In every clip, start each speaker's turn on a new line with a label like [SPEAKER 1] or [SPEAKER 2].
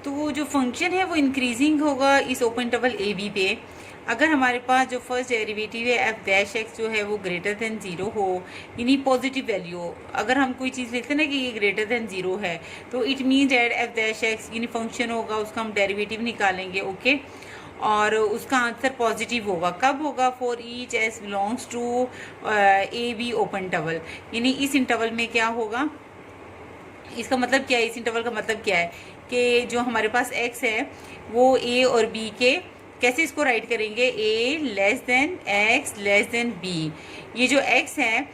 [SPEAKER 1] तो जो फंक्शन है वो इंक्रीजिंग होगा इस ओपन इंटरवल ए बी पे। अगर हमारे पास जो फर्स्ट डेरिवेटिव है एफ डैश एक्स जो है वो ग्रेटर देन ज़ीरो हो, यानी पॉजिटिव वैल्यू हो। अगर हम कोई चीज़ लिखते हैं ना कि ये ग्रेटर देन ज़ीरो है, तो it mean that F dash x यानी फंक्शन होगा, उसका हम डेरिवेटिव निकालेंगे, ओके। और उसका आंसर पॉजिटिव होगा। कब होगा? For each S belongs to A B open interval, यानी इस इंटरवल में क्या होगा, इसका मतलब क्या है, इस इंटरवल का मतलब क्या है कि जो हमारे पास x है वो a और b के, कैसे इसको राइट करेंगे, a less than x less than b। ये जो x है,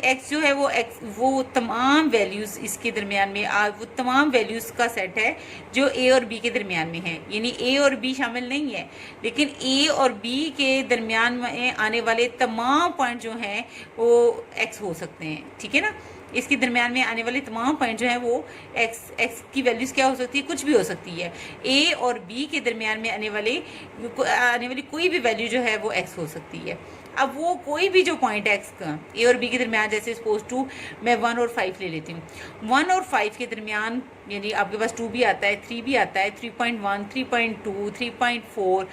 [SPEAKER 1] x जो है वो तमाम वैल्यूज़ इसके दरमियान में वो तमाम वैल्यूज़ का सेट है जो a और b के दरमियान में है, यानी a और b शामिल नहीं है, लेकिन a और b के दरमियान में आने वाले तमाम पॉइंट जो हैं वो x हो सकते हैं, ठीक है ना। इसके दरमियान में आने वाले तमाम पॉइंट जो है वो x की वैल्यूज़ क्या हो सकती है, कुछ भी हो सकती है। a और b के दरमियान में आने वाली कोई भी वैल्यू जो है वो x हो सकती है। अब वो कोई भी जो पॉइंट है x का a और b के दरमियान, जैसे सपोज टू मैं 1 और 5 ले लेती हूँ, 1 और 5 के दरमियान यानी आपके पास 2 भी आता है, 3 भी आता है, 3.1, 3.2, 3.4,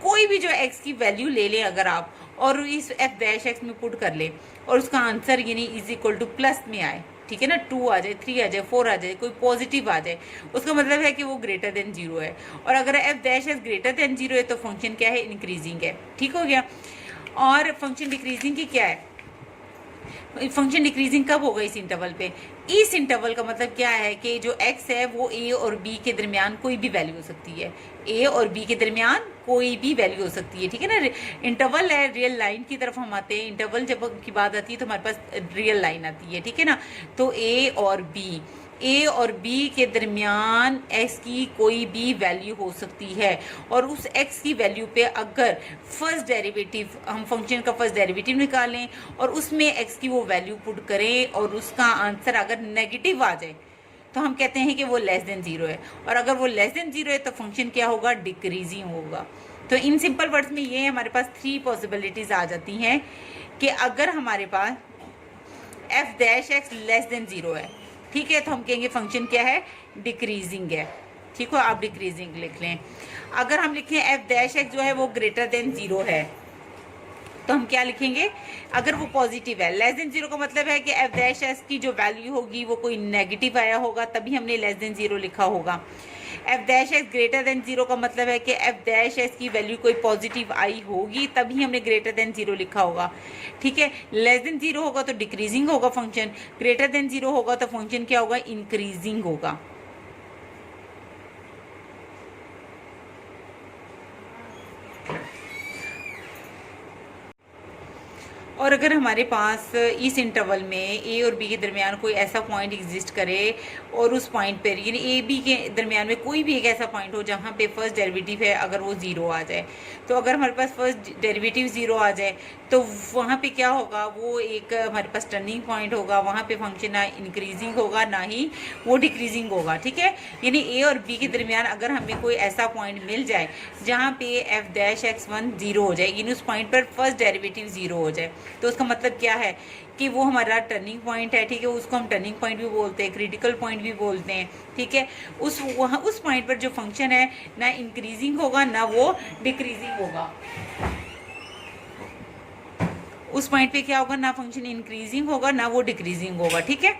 [SPEAKER 1] कोई भी जो x की वैल्यू ले लें अगर आप और इस एफ डैश एक्स में पुट कर ले और उसका आंसर यानी इज इक्वल टू प्लस में आए, ठीक है ना, 2 आ जाए, 3 आ जाए, 4 आ जाए, कोई पॉजिटिव आ जाए, उसका मतलब है कि वो ग्रेटर देन जीरो है। और अगर F dash x greater than zero है तो फंक्शन क्या है, इंक्रीजिंग है, ठीक हो गया। और फंक्शन डिक्रीजिंग की क्या है, फंक्शन डिक्रीजिंग कब होगा, इस इंटरवल पे। इस इंटरवल का मतलब क्या है कि जो x है वो a और b के दरमियान कोई भी वैल्यू हो सकती है, a और b के दरमियान कोई भी वैल्यू हो सकती है, ठीक है ना। इंटरवल है, रियल लाइन की तरफ हम आते हैं, इंटरवल जब की बात आती है तो हमारे पास रियल लाइन आती है, ठीक है ना। तो a और b के दरमियान x की कोई भी वैल्यू हो सकती है, और उस x की वैल्यू पे अगर फर्स्ट डेरिवेटिव, हम फंक्शन का फर्स्ट डेरिवेटिव निकालें और उसमें x की वो वैल्यू पुट करें और उसका आंसर अगर नेगेटिव आ जाए तो हम कहते हैं कि वो लेस देन जीरो है, और अगर वो लेस देन जीरो है तो फंक्शन क्या होगा, डिक्रीजिंग होगा। तो इन सिंपल वर्ड्स में ये हमारे पास 3 पॉसिबिलिटीज आ जाती हैं कि अगर हमारे पास F dash X less than zero है, ठीक है, तो हम कहेंगे फंक्शन क्या है, डिक्रीजिंग है, ठीक हो, आप डिक्रीजिंग लिख लें। अगर हम लिखें एफ डैश एक्स जो है वो ग्रेटर देन जीरो है तो हम क्या लिखेंगे, अगर वो पॉजिटिव है, लेस देन जीरो का मतलब है कि एफ डैश एक्स की जो वैल्यू होगी वो कोई नेगेटिव आया होगा तभी हमने लेस देन जीरो लिखा होगा। F dash x greater than zero का मतलब है कि एफ डैश एक्स की वैल्यू कोई पॉजिटिव आई होगी तभी हमने ग्रेटर देन जीरो लिखा होगा, ठीक है। लेस देन जीरो होगा तो डिक्रीजिंग होगा फंक्शन, ग्रेटर देन जीरो होगा तो फंक्शन क्या होगा, इंक्रीजिंग होगा। और अगर हमारे पास इस इंटरवल में a और b के दरमियान कोई ऐसा पॉइंट एग्जिस्ट करे और उस पॉइंट पर यानी a b के दरमियान में कोई भी एक ऐसा पॉइंट हो जहाँ पे फर्स्ट डेरिवेटिव है अगर वो ज़ीरो आ जाए, तो अगर हमारे पास फर्स्ट डेरिवेटिव ज़ीरो आ जाए तो वहाँ पे क्या होगा, वो एक हमारे पास टर्निंग पॉइंट होगा, वहाँ पे फंक्शन ना इंक्रीजिंग होगा ना ही वो डिक्रीजिंग होगा, ठीक है। यानी a और b के दरमियान अगर हमें कोई ऐसा पॉइंट मिल जाए जहाँ पे F dash x one zero हो जाए, यानी उस पॉइंट पर फर्स्ट डेरिवेटिव ज़ीरो हो जाए, तो उसका मतलब क्या है कि वो हमारा टर्निंग पॉइंट है, ठीक है, उसको हम टर्निंग पॉइंट भी बोलते हैं, क्रिटिकल पॉइंट भी बोलते हैं, ठीक है। उस पॉइंट पर जो फंक्शन है ना इंक्रीजिंग होगा ना वो डिक्रीजिंग होगा, उस पॉइंट पे क्या होगा, ना फंक्शन इंक्रीजिंग होगा ना वो डिक्रीजिंग होगा, ठीक है।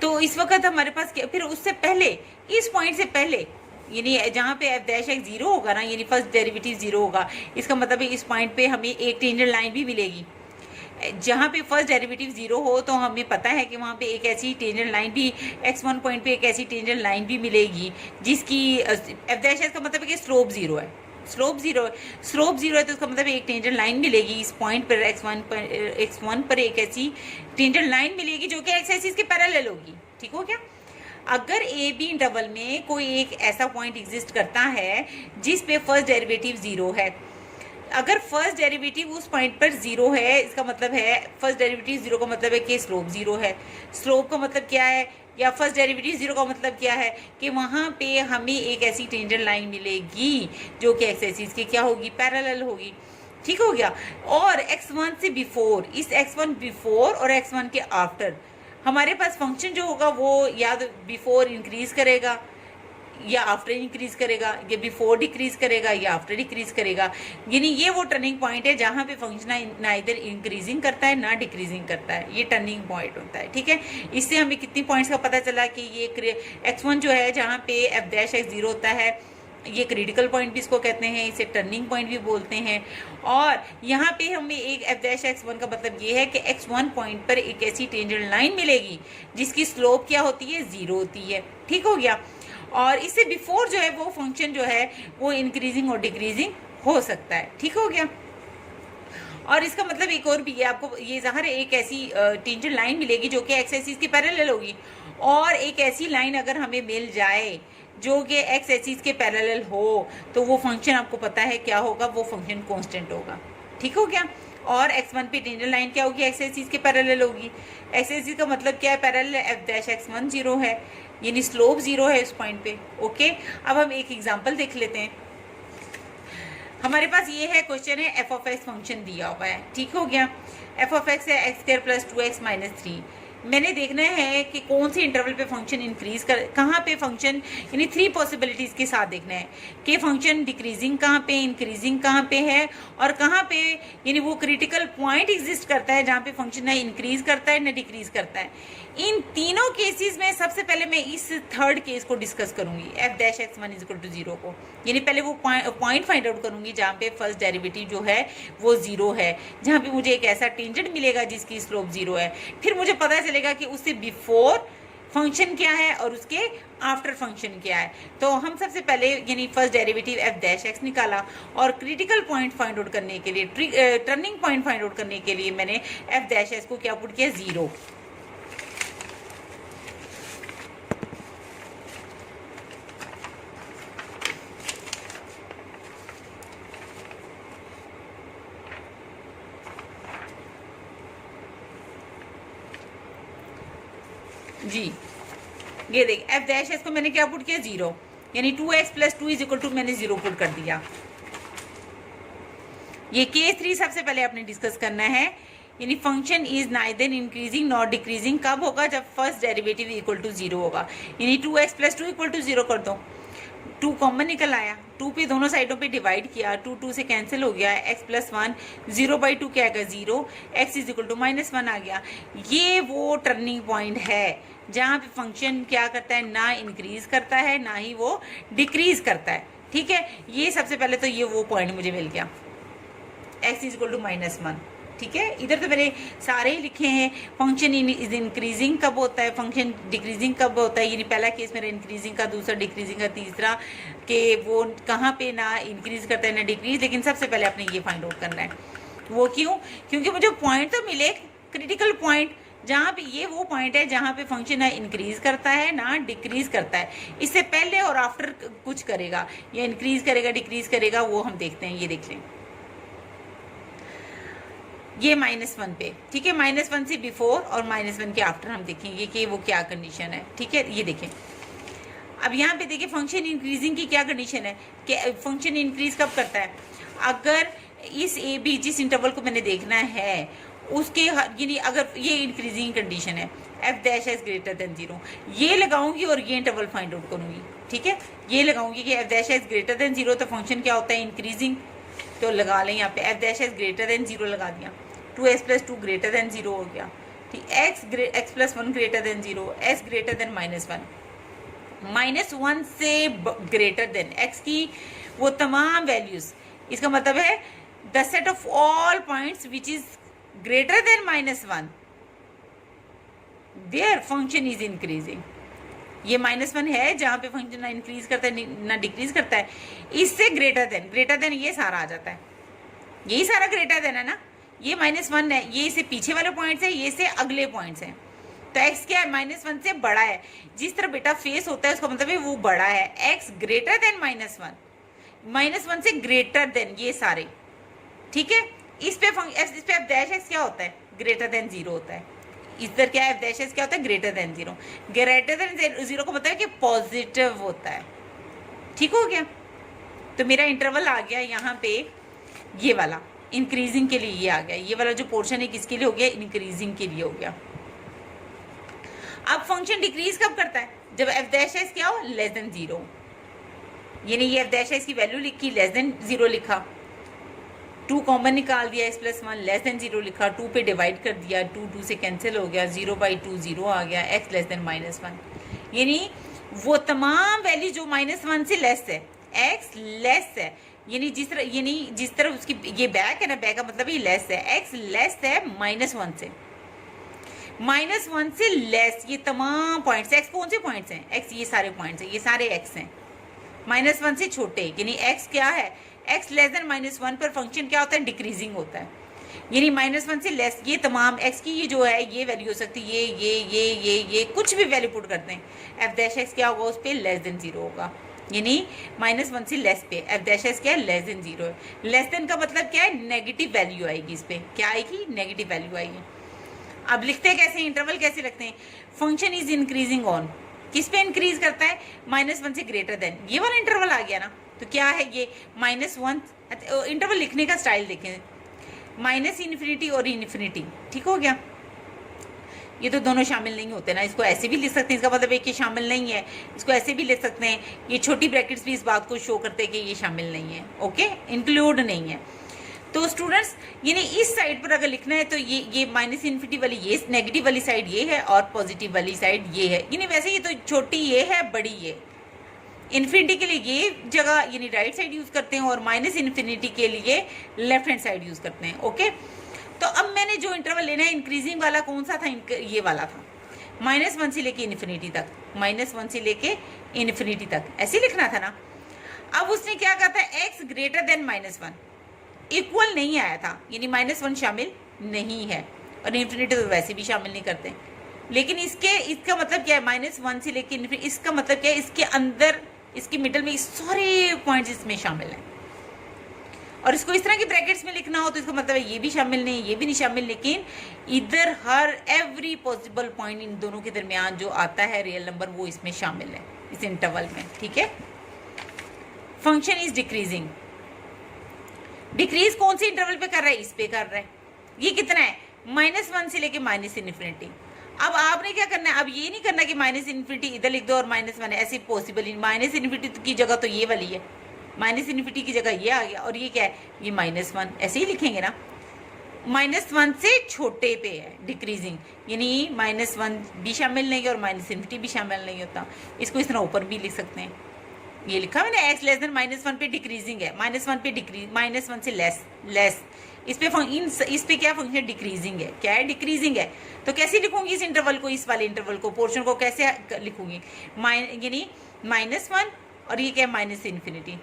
[SPEAKER 1] तो इस वक्त हमारे पास क्या, फिर उससे पहले, इस पॉइंट से पहले यानी जहाँ पे एफ डैश एक्स जीरो होगा ना, यानी फर्स्ट डेरिवेटिव जीरो होगा, इसका मतलब है इस पॉइंट पे हमें एक टेंजेंट लाइन भी मिलेगी। जहाँ पे फर्स्ट डेरिवेटिव जीरो हो तो हमें पता है कि वहाँ पे एक ऐसी टेंजेंट लाइन भी, x1 पॉइंट पे एक ऐसी टेंजेंट लाइन भी मिलेगी जिसकी एफ डैश एक्स का मतलब है कि स्लोप जीरो है, स्लोप जीरो है, तो उसका मतलब एक टेंजेंट लाइन मिलेगी इस पॉइंट पर, x1 पर एक ऐसी टेंजेंट लाइन मिलेगी जो कि एक्स एक्सिस के पैरेलल होगी, ठीक हो क्या। अगर ए बी इंटरवल में कोई एक ऐसा पॉइंट एग्जिस्ट करता है जिस पे फर्स्ट डेरिवेटिव जीरो है, अगर फर्स्ट डेरिवेटिव उस पॉइंट पर जीरो है, इसका मतलब है फर्स्ट डेरिवेटिव जीरो का मतलब है कि स्लोप जीरो है। स्लोप का मतलब क्या है, या फर्स्ट डेरिवेटिव जीरो का मतलब क्या है कि वहाँ पे हमें एक ऐसी टेंजेंट लाइन मिलेगी जो कि एक्स एक्सिस के क्या होगी, पैरेलल होगी, ठीक हो गया। और x1 से बिफोर, इस x1 बिफोर और x1 के आफ्टर हमारे पास फंक्शन जो होगा वो या तो बिफोर इंक्रीज करेगा या आफ्टर इंक्रीज करेगा, या बिफोर डिक्रीज करेगा, या आफ्टर डिक्रीज करेगा। यानी ये वो टर्निंग पॉइंट है जहाँ पे फंक्शन ना इधर इंक्रीजिंग करता है ना डिक्रीजिंग करता है, ये टर्निंग पॉइंट होता है। ठीक है, इससे हमें कितनी पॉइंट्स का पता चला कि ये x1 जो है जहाँ पे f डैश x 0 होता है, ये क्रिटिकल पॉइंट भी इसको कहते हैं, इसे टर्निंग पॉइंट भी बोलते हैं। और यहाँ पे हमें एक f डैश x1 का मतलब ये है कि x1 पॉइंट पर एक ऐसी टेंजेंट लाइन मिलेगी जिसकी स्लोप क्या होती है, 0 होती है। ठीक हो गया। और इससे बिफोर जो है वो फंक्शन जो है वो इंक्रीजिंग और डिक्रीजिंग हो सकता है। ठीक हो गया। और इसका मतलब एक और भी है, आपको ये ज़ाहिर है एक ऐसी टेंजेंट लाइन मिलेगी जो कि एक्स एक्सिस के पैरेलल होगी, और एक ऐसी लाइन अगर हमें मिल जाए जो कि एक्स एक्सिस के पैरेलल हो तो वो फंक्शन आपको पता है क्या होगा, वो फंक्शन कांस्टेंट होगा। ठीक हो गया। और x1 पे टेंजेंट लाइन क्या होगी, एक्स एक्सिस के पैरेलल होगी। एक्स एक्सिस का मतलब क्या है, पैरेलल f डैश x1 0 है, यानी स्लोप 0 है उस पॉइंट पे। ओके, अब हम एक एग्जांपल देख लेते हैं। हमारे पास ये है क्वेश्चन है, एफ ऑफ एक्स फंक्शन दिया हुआ है। ठीक हो गया। एफ ऑफ एक्स है x² प्लस 2x माइनस 3। मैंने देखना है कि कौन से इंटरवल पे फंक्शन इंक्रीज कर, कहाँ पे फंक्शन, यानी 3 पॉसिबिलिटीज़ के साथ देखना है कि फंक्शन डिक्रीजिंग कहाँ पे, इंक्रीजिंग कहाँ पे है, और कहाँ पे यानी वो क्रिटिकल पॉइंट एग्जिस्ट करता है जहाँ पे फंक्शन ना इंक्रीज करता है ना डिक्रीज करता है। इन तीनों केसेस में सबसे पहले मैं इस थर्ड केस को डिस्कस करूंगी, f dash x1 is equal to 0 को, यानी पहले वो पॉइंट फाइंड आउट करूंगी जहाँ पे फर्स्ट डेरिवेटिव जो है वो 0 है, जहाँ पे मुझे एक ऐसा टेंजेंट मिलेगा जिसकी स्लोप 0 है। फिर मुझे पता चलेगा कि उससे बिफोर फंक्शन क्या है और उसके आफ्टर फंक्शन क्या है। तो हम सबसे पहले यानी first derivative f dash x निकाला, और क्रिटिकल पॉइंट फाइंड आउट करने के लिए, टर्निंग पॉइंट फाइंड आउट करने के लिए मैंने f डैश x को क्या पुट किया, 0। जी ये देख, f डैश एक्स को मैंने क्या पुट किया, 0, यानी 2x plus 2 is equal to मैंने 0 पुट कर दिया। ये केस 3 सबसे पहले आपने डिस्कस करना है, यानी function is neither increasing not decreasing कब होगा, जब फर्स्ट डेरिवेटिव इक्वल टू 0 होगा। यानी 2x प्लस 2 इक्वल टू 0 कर दो, 2 कॉमन निकल आया, 2 पे दोनों साइडों पे डिवाइड किया, 2 से कैंसिल हो गया, x प्लस 1, 0/2 क्या आएगा, 0, x इज इक्वल टू -1 आ गया। ये वो टर्निंग पॉइंट है जहाँ पे फंक्शन क्या करता है, ना इंक्रीज करता है ना ही वो डिक्रीज करता है। ठीक है, ये सबसे पहले तो ये वो पॉइंट मुझे मिल गया, x इज इक्वल टू -1। ठीक है, इधर तो मैंने सारे ही लिखे हैं। फंक्शन इज इंक्रीजिंग कब होता है, फंक्शन डिक्रीजिंग कब होता है, यानी पहला केस मेरा इंक्रीजिंग का, दूसरा डिक्रीजिंग का, तीसरा कि वो कहाँ पे ना इंक्रीज करता है ना डिक्रीज। लेकिन सबसे पहले आपने ये फाइंड आउट करना है। वो क्यों, क्योंकि मुझे पॉइंट तो मिले, क्रिटिकल पॉइंट, जहाँ पे ये वो पॉइंट है जहाँ पे फंक्शन ना इंक्रीज करता है ना डिक्रीज करता है। इससे पहले और आफ्टर कुछ करेगा, या इंक्रीज करेगा डिक्रीज करेगा, वो हम देखते हैं। ये देख लें, ये -1 पे। ठीक है, -1 से बिफोर और -1 के आफ्टर हम देखेंगे कि वो क्या कंडीशन है। ठीक है, ये देखें, अब यहाँ पे देखिए फंक्शन इंक्रीजिंग की क्या कंडीशन है कि फंक्शन इंक्रीज कब करता है, अगर इस ए बी जिस इंटरवल को मैंने देखना है उसके, यानी अगर ये इंक्रीजिंग कंडीशन है, f dash x greater than 0, ये लगाऊंगी और ये इंटरवल फाइंड आउट करूंगी। ठीक है, ये लगाऊंगी कि f dash x greater than 0 तो फंक्शन क्या होता है, इंक्रीजिंग। तो लगा लें यहाँ पे f dash x greater than 0 लगा दिया, 2x प्लस 2 ग्रेटर देन 0 हो गया। ठीक, x plus 1 greater than 0, s greater than -1, -1 से ग्रेटर देन x की वो तमाम वैल्यूज, इसका मतलब है the set of all points which is greater than -1 their function is increasing. ये -1 है जहाँ पे फंक्शन ना इंक्रीज करता है ना डिक्रीज करता है, इससे ग्रेटर देन ये सारा आ जाता है, यही सारा ग्रेटर देन है ना, ये -1 है, ये इससे पीछे वाले पॉइंट्स है, ये से अगले पॉइंट्स हैं। तो x क्या है, -1 से बड़ा है, जिस तरह बेटा फेस होता है उसका मतलब है वो बड़ा है, x ग्रेटर देन -1 से ग्रेटर देन ये सारे। ठीक है, इस पे f डैश एक्स क्या होता है, ग्रेटर देन 0 होता है। इधर क्या है, f डैश एक्स क्या होता है, ग्रेटर देन 0। ग्रेटर देन 0 को मतलब है कि पॉजिटिव होता है। ठीक हो गया, तो मेरा इंटरवल आ गया यहाँ पे, ये वाला इंक्रीजिंग के लिए ये आ गया, ये वाला जो पोर्शन है किसके लिए हो गया, इंक्रीजिंग के लिए हो गया। अब फंक्शन डिक्रीज कब करता है, जब f डैश एक्स क्या हो, लेस देन 0। यानी ये एफ डैश एक्स की वैल्यू लिखी, लेस देन 0 लिखा, 2 कॉमन निकाल दिया, x प्लस 1 लेस देन 0 लिखा, 2 पे डिवाइड कर दिया, 2 से कैंसिल हो गया, 0/2 0 आ गया, x लेस देन -1। यानी वो तमाम वैल्यू जो -1 से लेस है, x लेस है, यानी जिस तरह उसकी ये बैक है ना, बैक का मतलब ये लेस है, x लेस है -1 से, -1 से लेस, ये तमाम पॉइंट्स, x कौन से पॉइंट्स हैं, x ये सारे पॉइंट्स हैं, ये सारे x हैं, -1 से छोटे, यानी x क्या है, x लेस देन -1 पर फंक्शन क्या होता है, डिक्रीजिंग होता है, यानी -1 से लेस, ये तमाम x की ये जो है ये वैल्यू हो सकती है, ये कुछ भी वैल्यू पुट करते हैं, एफ डैश एक्स क्या होगा, उस पर लेस देन 0 होगा, यानी -1 से लेस पे एफ डैश एक्स क्या है, लेस देन 0 है। लेस देन का मतलब क्या है, नेगेटिव वैल्यू आएगी, इस पर क्या आएगी, नेगेटिव वैल्यू आएगी। अब लिखते हैं कैसे, इंटरवल कैसे रखते हैं, फंक्शन इज इंक्रीजिंग ऑन, किस पे इंक्रीज करता है, -1 से ग्रेटर देन, ये वाला इंटरवल आ गया ना, तो क्या है ये -1, इंटरवल लिखने का स्टाइल देखें, -∞ और इन्फिनिटी, ठीक हो गया। ये तो दोनों शामिल नहीं होते ना, इसको ऐसे भी लिख सकते हैं, इसका मतलब है कि शामिल नहीं है, इसको ऐसे भी लिख सकते हैं, ये छोटी ब्रैकेट्स भी इस बात को शो करते हैं कि ये शामिल नहीं है, ओके, इंक्लूड नहीं है। तो स्टूडेंट्स यानी इस साइड पर अगर लिखना है तो ये -∞ वाली ये नेगेटिव वाली साइड ये है और पॉजिटिव वाली साइड ये है, यानी वैसे ये तो छोटी ये है, बड़ी ये, इन्फिनिटी के लिए ये जगह यानी राइट साइड यूज करते हैं और -∞ के लिए लेफ्ट हैंड साइड यूज करते हैं, ओके। तो अब मैंने जो इंटरवल लेना है इंक्रीजिंग वाला कौन सा था, ये वाला था, -1 से लेके इन्फिनिटी तक, -1 से लेके इन्फिनिटी तक, ऐसे लिखना था ना। अब उसने क्या कहा था, x ग्रेटर देन -1, इक्वल नहीं आया था, यानी -1 शामिल नहीं है, और इन्फिनिटी तो वैसे भी शामिल नहीं करते, लेकिन इसका मतलब क्या है, -1 से लेके इन्फिनिटी, इसका मतलब क्या है, इसके अंदर इसकी मिडल में सारे पॉइंट्स इसमें शामिल हैं, और इसको इस तरह की ब्रैकेट्स में लिखना हो तो इसका मतलब है ये भी शामिल नहीं, ये भी नहीं शामिल, लेकिन इधर हर एवरी पॉसिबल पॉइंट इन दोनों के दरमियान जो आता है रियल नंबर वो इसमें शामिल है, इस इंटरवल में, ठीक है। फंक्शन इज डिक्रीजिंग, डिक्रीज कौन से इंटरवल पे कर रहा है, इस पे कर रहा है, ये कितना है, -1 से लेके -∞। अब आपने क्या करना है, अब ये नहीं करना कि -∞ इधर लिख दो और -1 है, ऐसे पॉसिबल ही, -∞ की जगह तो ये वाली है, -∞ की जगह ये आ गया, और ये क्या है, ये -1, ऐसे ही लिखेंगे ना, -1 से छोटे पे है डिक्रीजिंग, यानी -1 भी शामिल नहीं और -∞ भी शामिल नहीं होता। इसको इस तरह ऊपर भी लिख सकते हैं, ये लिखा मैंने, x लेस देन -1 पे डिक्रीजिंग है, -1 पे डिक्रीज, -1 से लेस, इस पे क्या फंक्शन डिक्रीजिंग है, क्या है, डिक्रीजिंग है। तो कैसे लिखूंगी इस इंटरवल को, इस वाले इंटरवल को, पोर्शन को कैसे लिखूंगी, यानी -1 और ये क्या है, -∞,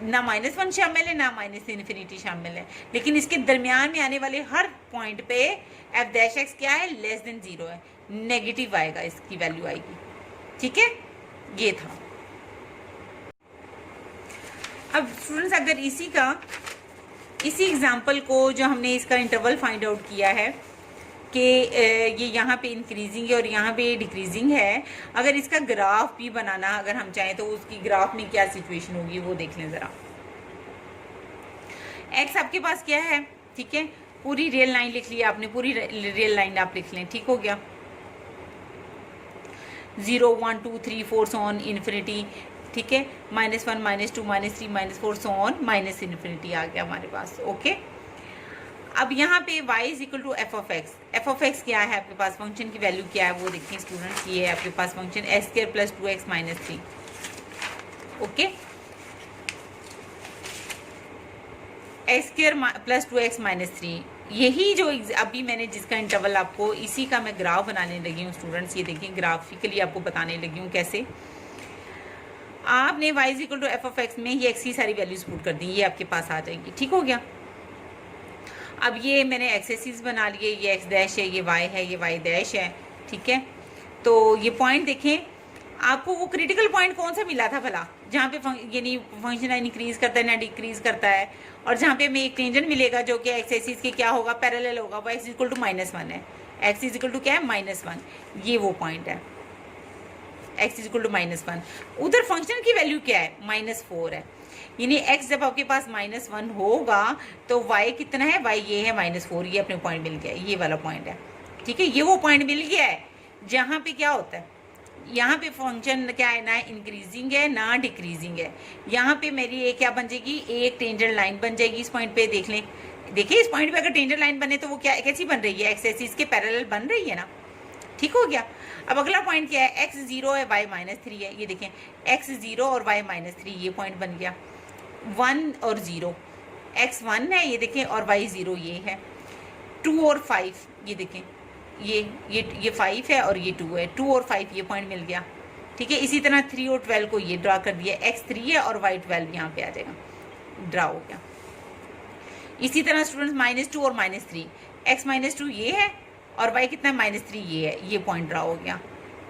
[SPEAKER 1] ना -1 शामिल है ना -∞ शामिल है, लेकिन इसके दरमियान में आने वाले हर पॉइंट पे एफ डैश एक्स क्या है, लेस देन 0 है, नेगेटिव आएगा, इसकी वैल्यू आएगी, ठीक है। ये था। अब स्टूडेंट्स अगर इसी एग्जाम्पल को जो हमने इसका इंटरवल फाइंड आउट किया है कि ये यहाँ पे इंक्रीजिंग है और यहाँ पे डिक्रीजिंग है, अगर इसका ग्राफ भी बनाना अगर हम चाहें तो उसकी ग्राफ में क्या सिचुएशन होगी वो देख लें ज़रा। एक्स आपके पास क्या है, ठीक है, पूरी रियल लाइन लिख लिया आपने, पूरी रियल लाइन आप लिख लें, ठीक हो गया, 0 1 2 3 4 सो ऑन इन्फिनिटी, ठीक है, -1 -2 -3 -4 सो ऑन -∞ आ गया हमारे पास, ओके। अब यहाँ पे y is equal to f(x) क्या है आपके पास, फंक्शन की वैल्यू क्या है वो देखिए स्टूडेंट्स, ये है आपके पास function s² + 2x - 3, okay, s² + 2x - 3, यही जो अभी मैंने जिसका इंटरवल आपको, इसी का मैं ग्राफ बनाने लगी हूँ स्टूडेंट्स, ये देखिए ग्राफिकली आपको बताने लगी हूँ कैसे। आपने y is equal to f(x) में ये x की सारी वैल्यूज पुट कर दी, ये आपके पास आ जाएगी, ठीक हो गया। अब ये मैंने एक्सेसिस बना लिए, ये x डैश है, ये y है, ये y डैश है, ठीक है। तो ये पॉइंट देखें, आपको वो क्रिटिकल पॉइंट कौन सा मिला था भला, जहाँ पे यानी फंक्शन ना इंक्रीज करता है ना डिक्रीज करता है, और जहाँ पे हमें एक टेंजेंट मिलेगा जो कि एक्सेसिस के क्या होगा, पैरेलल होगा, वो x इक्वल टू -1 है, x इज इक्वल टू क्या है, -1, ये वो पॉइंट है, x इज इक्वल टू -1। उधर फंक्शन की वैल्यू क्या है, -4 है, यानी x जब आपके पास -1 होगा तो y कितना है, y ये है -4, ये अपने पॉइंट मिल गया, ये वाला पॉइंट है, ठीक है, ये वो पॉइंट मिल गया है जहाँ पे क्या होता है, यहाँ पे फंक्शन क्या है, ना इंक्रीजिंग है ना डिक्रीजिंग है। यहाँ पे मेरी एक क्या बन जाएगी, एक टेंजेंट लाइन बन जाएगी। इस पॉइंट पे देख लें, देखिए इस पॉइंट पे अगर टेंजेंट लाइन बने तो वो क्या कैसी बन रही है, एक्स एक्सिस के पैरेलल बन रही है ना। ठीक हो गया। अब अगला पॉइंट क्या है, एक्स 0 है y -3 है। ये देखें एक्स 0 और y -3 ये पॉइंट बन गया। 1 और 0, एक्स 1 है ये देखें और y 0 ये है। 2 और 5 ये देखें, ये 5 है और ये 2 है। 2 और 5 ये पॉइंट मिल गया। ठीक है, इसी तरह 3 और 12 को ये ड्रा कर दिया। एक्स 3 है और y 12 यहाँ पे आ जाएगा, ड्रा हो गया। इसी तरह स्टूडेंट्स -2 और -3, एक्स -2 ये है और y कितना है -3 ये है, ये पॉइंट ड्रा हो गया।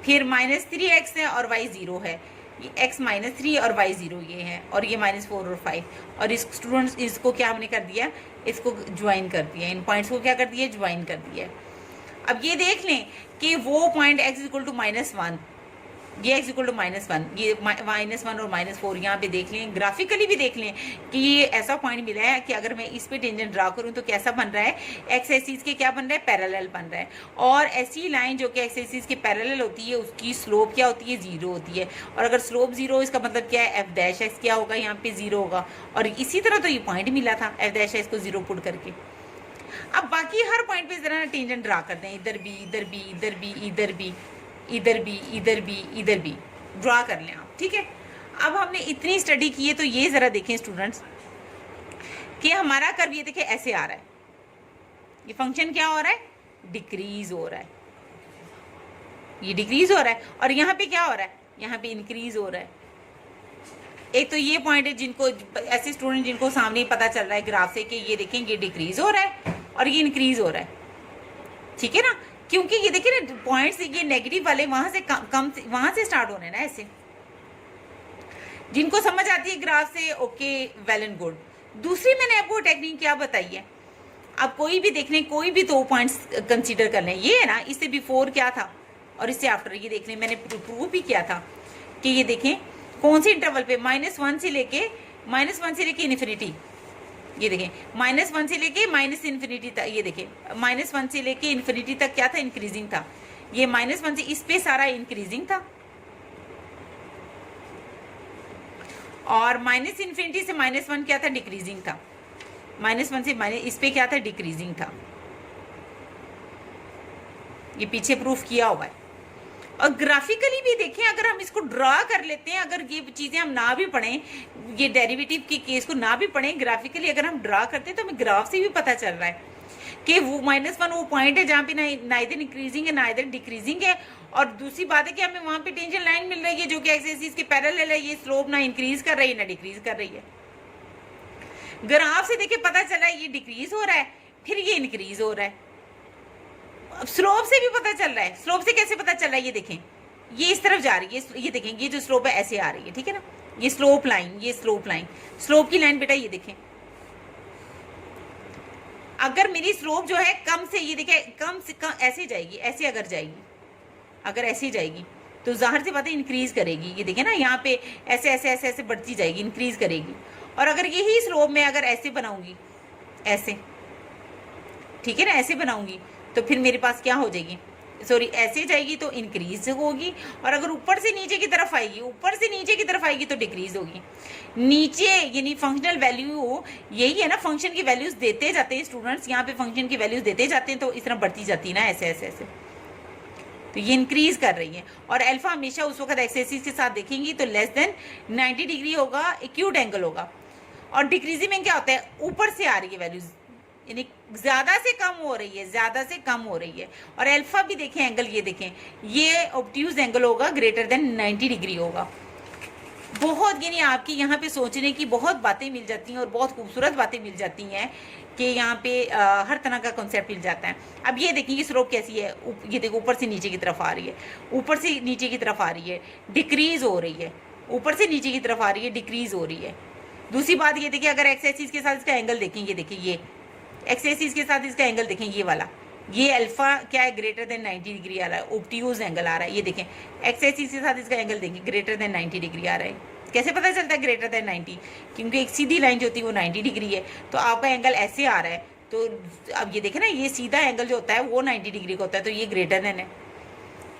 [SPEAKER 1] फिर -3x है और y 0 है, ये x -3 और y 0 ये है, और ये -4 और 5। और इस स्टूडेंट्स इसको क्या हमने कर दिया, इसको ज्वाइन कर दिया, इन पॉइंट्स को क्या कर दिया, ज्वाइन कर दिया। अब ये देख लें कि वो पॉइंट x = -1, ये x = -1, ये -1 और -4 यहाँ पे देख लें, ग्राफिकली भी देख लें कि ये ऐसा पॉइंट मिला है कि अगर मैं इस पे टेंजेंट ड्रा करूँ तो कैसा बन रहा है, एक्स एक्सिस के क्या बन रहा है, पैरेलल बन रहा है। और ऐसी लाइन जो कि एक्स एक्सिस के पैरेलल होती है उसकी स्लोप क्या होती है, 0 होती है। और अगर स्लोप 0 इसका मतलब क्या है, f' क्या होगा, यहाँ पे 0 होगा। और इसी तरह तो ये पॉइंट मिला था f' को 0 पुट करके। अब बाकी हर पॉइंट पे जरा टेंजेंट ड्रा करते हैं, इधर भी, इधर भी, इधर भी, इधर भी, इधर भी, इधर भी, इधर भी ड्रा कर लें आप। ठीक है, अब हमने इतनी स्टडी की है तो ये जरा देखें स्टूडेंट्स कि हमारा कर्व ये देखें ऐसे आ रहा है, ये फंक्शन क्या हो रहा है, डिक्रीज हो रहा है, ये डिक्रीज हो रहा है। और यहाँ पे क्या हो रहा है, यहाँ पे इंक्रीज हो रहा है। एक तो ये पॉइंट है जिनको, ऐसे स्टूडेंट जिनको सामने ही पता चल रहा है ग्राफ से कि ये देखें ये डिक्रीज हो रहा है और ये इंक्रीज हो रहा है। ठीक है ना, क्योंकि ये देखिए ना पॉइंट्स ये नेगेटिव वाले वहां से कम वहां से स्टार्ट होने ना। ऐसे जिनको समझ आती है ग्राफ से, ओके वेल एंड गुड। दूसरी मैंने आपको टेक्निक क्या बताई है, अब कोई भी देख लें, कोई भी 2 पॉइंट्स कंसीडर कर लें। ये है ना, इससे बिफोर क्या था और इससे आफ्टर, ये देख लें मैंने प्रूव भी किया था कि ये देखें कौन से इंटरवल पे, -1 से लेके इन्फिनिटी, ये देखें -1 से लेके -इन्फिनिटी तक, ये देखें -1 से लेके इन्फिनिटी तक क्या था, इंक्रीजिंग था। ये -1 से इस पे सारा इंक्रीजिंग था, और -इन्फिनिटी से -1 क्या था, डिक्रीजिंग था। -1 से इस पे क्या था, डिक्रीजिंग था। ये पीछे प्रूफ किया हुआ है। और ग्राफिकली भी देखें, अगर हम इसको ड्रा कर लेते हैं, अगर ये चीज़ें हम ना भी पढ़ें, ये डेरिवेटिव के केस को ना भी पढ़ें, ग्राफिकली अगर हम ड्रा करते हैं तो हमें ग्राफ से भी पता चल रहा है कि वो -1 वो पॉइंट है जहाँ पे ना इधर इंक्रीजिंग है ना इधर डिक्रीजिंग है। और दूसरी बात है कि हमें वहाँ पे टेंजेंट लाइन मिल रही है जो कि एक्स एक्सिस के पैरेलल है। ये स्लोप ना इंक्रीज कर रही है ना डिक्रीज कर रही है। ग्राफ से देखिए पता चला है ये डिक्रीज हो रहा है, फिर ये इंक्रीज हो रहा है। स्लोप से भी पता चल रहा है। स्लोप से कैसे पता चल रहा है, ये देखें ये इस तरफ जा रही है, ये देखें ये जो स्लोप है ऐसे आ रही है। ठीक है ना, ये स्लोप लाइन, ये स्लोप लाइन, स्लोप की लाइन बेटा ये देखें, अगर मेरी स्लोप जो है कम से, ये देखें कम से कम ऐसे जाएगी, ऐसे अगर जाएगी, अगर ऐसे जाएगी तो जाहिर सी बात है इंक्रीज करेगी। ये देखें ना यहाँ पे ऐसे ऐसे ऐसे ऐसे बढ़ती जाएगी, इंक्रीज करेगी। और अगर यही स्लोप में अगर ऐसे बनाऊंगी, ऐसे, ठीक है ना, ऐसे बनाऊंगी तो फिर मेरे पास क्या हो जाएगी, सॉरी ऐसे जाएगी तो इंक्रीज होगी। और अगर ऊपर से नीचे की तरफ आएगी, ऊपर से नीचे की तरफ आएगी तो डिक्रीज होगी। नीचे यानी फंक्शनल वैल्यू यही है ना, फंक्शन की वैल्यूज देते जाते हैं स्टूडेंट्स, यहाँ पे फंक्शन की वैल्यूज देते जाते हैं तो इस तरह बढ़ती जाती है ना, ऐसे ऐसे ऐसे, तो ये इंक्रीज कर रही है। और अल्फा हमेशा उस वक्त एक्स एक्सिस के साथ देखेंगी तो लेस देन 90 डिग्री होगा, एक्यूट एंगल होगा। और डिक्रीजिंग में क्या होता है, ऊपर से आ रही है वैल्यूज, यानी ज्यादा से कम हो रही है, ज्यादा से कम हो रही है। और अल्फा भी देखें एंगल, ये देखें ये ऑब्ट्यूज एंगल होगा, ग्रेटर देन 90 डिग्री होगा। बहुत यानी आपकी यहाँ पे सोचने की बहुत बातें मिल जाती हैं और बहुत खूबसूरत बातें मिल जाती हैं कि यहाँ पे हर तरह का कॉन्सेप्ट मिल जाता है। अब ये देखिए ये स्लोप कैसी है, ये देखो ऊपर से नीचे की तरफ आ रही है, ऊपर से नीचे की तरफ आ रही है, डिक्रीज हो रही है, ऊपर से नीचे की तरफ आ रही है, डिक्रीज हो रही है। दूसरी बात ये देखिए, अगर एक्स एक्सिस के साथ इसका एंगल देखेंगे, देखिए ये एक्स एक्सिस के साथ इसका एंगल देखें, ये वाला, ये अल्फा क्या है, ग्रेटर देन 90 डिग्री आ रहा है, ऑब्ट्यूज एंगल आ रहा है। ये देखें एक्स एक्सिस के साथ इसका एंगल देखें, ग्रेटर देन 90 डिग्री आ रहा है। कैसे पता चलता है ग्रेटर देन 90, क्योंकि एक सीधी लाइन जो होती है वो 90 डिग्री है, तो आपका एंगल ऐसे आ रहा है। तो अब ये देखें ना, ये सीधा एंगल जो होता है वो 90 डिग्री का होता है, तो ये ग्रेटर देन है।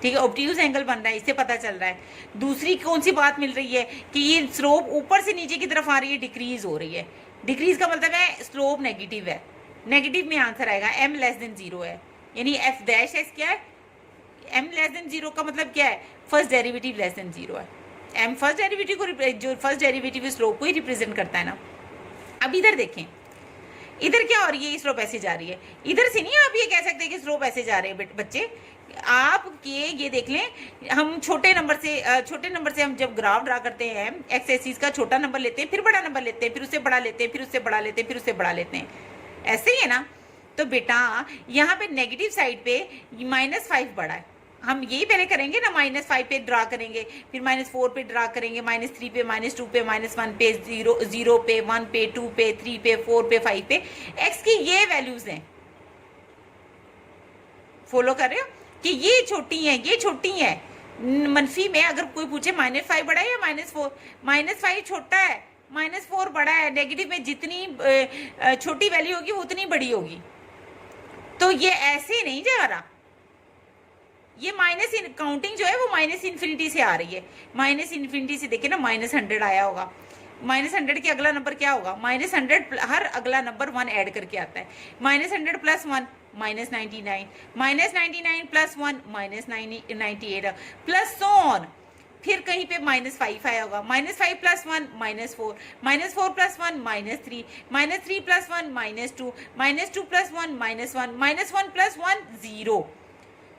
[SPEAKER 1] ठीक है, ऑब्ट्यूज एंगल बन रहा है, इससे पता चल रहा है। दूसरी कौन सी बात मिल रही है कि ये स्लोप ऊपर से नीचे की तरफ आ रही है, डिक्रीज हो रही है। डिक्रीज का मतलब है स्लोप नेगेटिव है, नेगेटिव में आंसर आएगा m लेस देन 0 है, यानी f डैश x क्या है, m लेस देन 0 का मतलब क्या है, फर्स्ट डेरिवेटिव लेस देन 0 है। m फर्स्ट डेरिवेटिव को, जो फर्स्ट डेरिवेटिव स्लोप को ही रिप्रेजेंट करता है ना। अब इधर देखें, इधर क्या हो रही है, स्लोप ऐसे जा रही है। इधर से नहीं आप ये कह सकते कि स्लोप ऐसे जा रहे हैं बच्चे, आप ये देख लें, हम छोटे नंबर से हम जब ग्राफ ड्रा करते हैं, एक्स एक्सिस का छोटा नंबर लेते हैं, फिर बड़ा नंबर लेते हैं, फिर उससे बड़ा लेते हैं, फिर उससे बड़ा लेते हैं, फिर उससे बड़ा लेते हैं, ऐसे ही है ना। तो बेटा यहाँ पे नेगेटिव साइड पे -5 बड़ा है, हम यही पहले करेंगे ना, -5 पे ड्रा करेंगे, फिर -4 पे ड्रा करेंगे, -3 पे, -2 पे, -1 पे, 0 पे, 1 पे, 2 पे, 3 पे, 4 पे, 5 पे। एक्स की ये वैल्यूज हैं, फॉलो कर रहे हो कि ये छोटी हैं। मनफी में अगर कोई पूछे -5 बड़ा है या -4, -5 छोटा है, -4 बड़ा है। नेगेटिव में जितनी छोटी वैल्यू होगी वो उतनी बड़ी होगी। तो ये ऐसे नहीं जा रहा, ये काउंटिंग जो है वो -∞ से आ रही है। -∞ से देखिए ना, -100 आया होगा, -100 के अगला नंबर क्या होगा, -100, हर अगला नंबर 1 ऐड करके आता है। -100 प्लस 1 -99, -99 प्लस 1 -98 प्लस ऑन, फिर कहीं पे -5 आया होगा, -5 plus 1 -4, -4 plus 1 -3, -3 plus 1 -2, -2 plus 1 -1, -1 plus 1 0।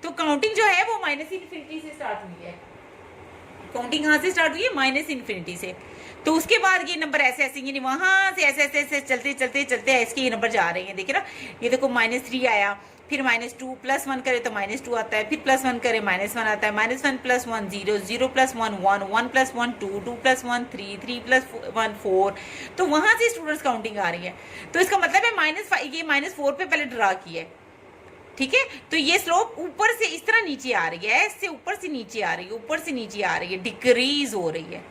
[SPEAKER 1] तो काउंटिंग जो है वो -∞ से स्टार्ट हुई है। काउंटिंग कहाँ से स्टार्ट हुई है, -∞ से। तो उसके बाद ये नंबर ऐसे यानी वहां से ऐसे चलते ऐसे ये नंबर जा रहे हैं। देखिए ना, ये देखो -3 आया, फिर -2 प्लस 1 करे तो -2 आता है, फिर प्लस 1 करे -1 आता है, -1 plus 1 0, 0 plus 1 1, 1 plus 1 2, 2 plus 1 3, 3 plus 1 4। तो वहां से स्टूडेंट्स काउंटिंग आ रही है। तो इसका मतलब है ये -4 पे पहले ड्रा किया है, ठीक है। तो ये स्लोप ऊपर से इस तरह नीचे आ रही है, ऐसे ऊपर से नीचे आ रही है, ऊपर से नीचे आ रही है, डिक्रीज हो रही है।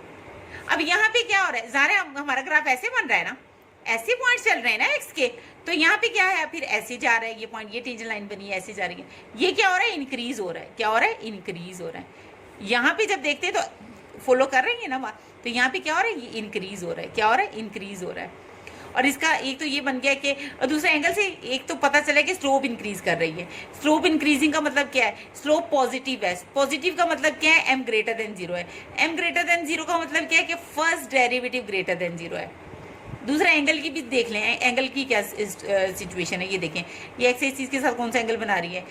[SPEAKER 1] अब यहाँ पे क्या हो रहा है, ज़ाहिर है हमारा ग्राफ ऐसे बन रहा है ना, ऐसे पॉइंट चल रहे हैं ना एक्स के। तो यहाँ पे क्या है, फिर ऐसे जा रहा है ये पॉइंट, ये टेंजेंट लाइन बनी है, ऐसे जा रही है। ये क्या हो रहा है, इंक्रीज हो रहा है। क्या हो रहा है, इंक्रीज हो रहा है। यहाँ पे जब देखते हैं तो फॉलो कर रहे हैं ना बात, तो यहाँ पे क्या हो रहा है, ये इंक्रीज हो रहा है। क्या हो रहा है, इंक्रीज हो रहा है। और इसका एक तो ये बन गया कि, और दूसरे एंगल से एक तो पता चला कि स्लोप इंक्रीज कर रही है। स्लोप इंक्रीजिंग का मतलब क्या है, स्लोप पॉजिटिव है। पॉजिटिव का मतलब क्या है, m ग्रेटर देन 0 है। m ग्रेटर देन 0 का मतलब क्या है कि फर्स्ट डेरिवेटिव ग्रेटर देन 0 है। दूसरा एंगल की भी देख लें, एंगल की क्या सिचुएशन है, ये देखें। ये एक्स एक्सिस के साथ कौन सा एंगल बना रही है,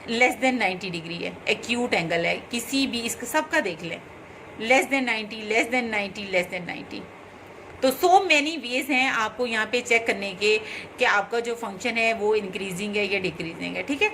[SPEAKER 1] लेस देन 90 डिग्री है, एक्यूट एंगल है। किसी भी इसका सबका देख लें, less than 90, less than 90, less than 90। तो सो मैनी वेज हैं आपको यहाँ पे चेक करने के कि आपका जो फंक्शन है वो इंक्रीजिंग है या डिक्रीजिंग है, ठीक है।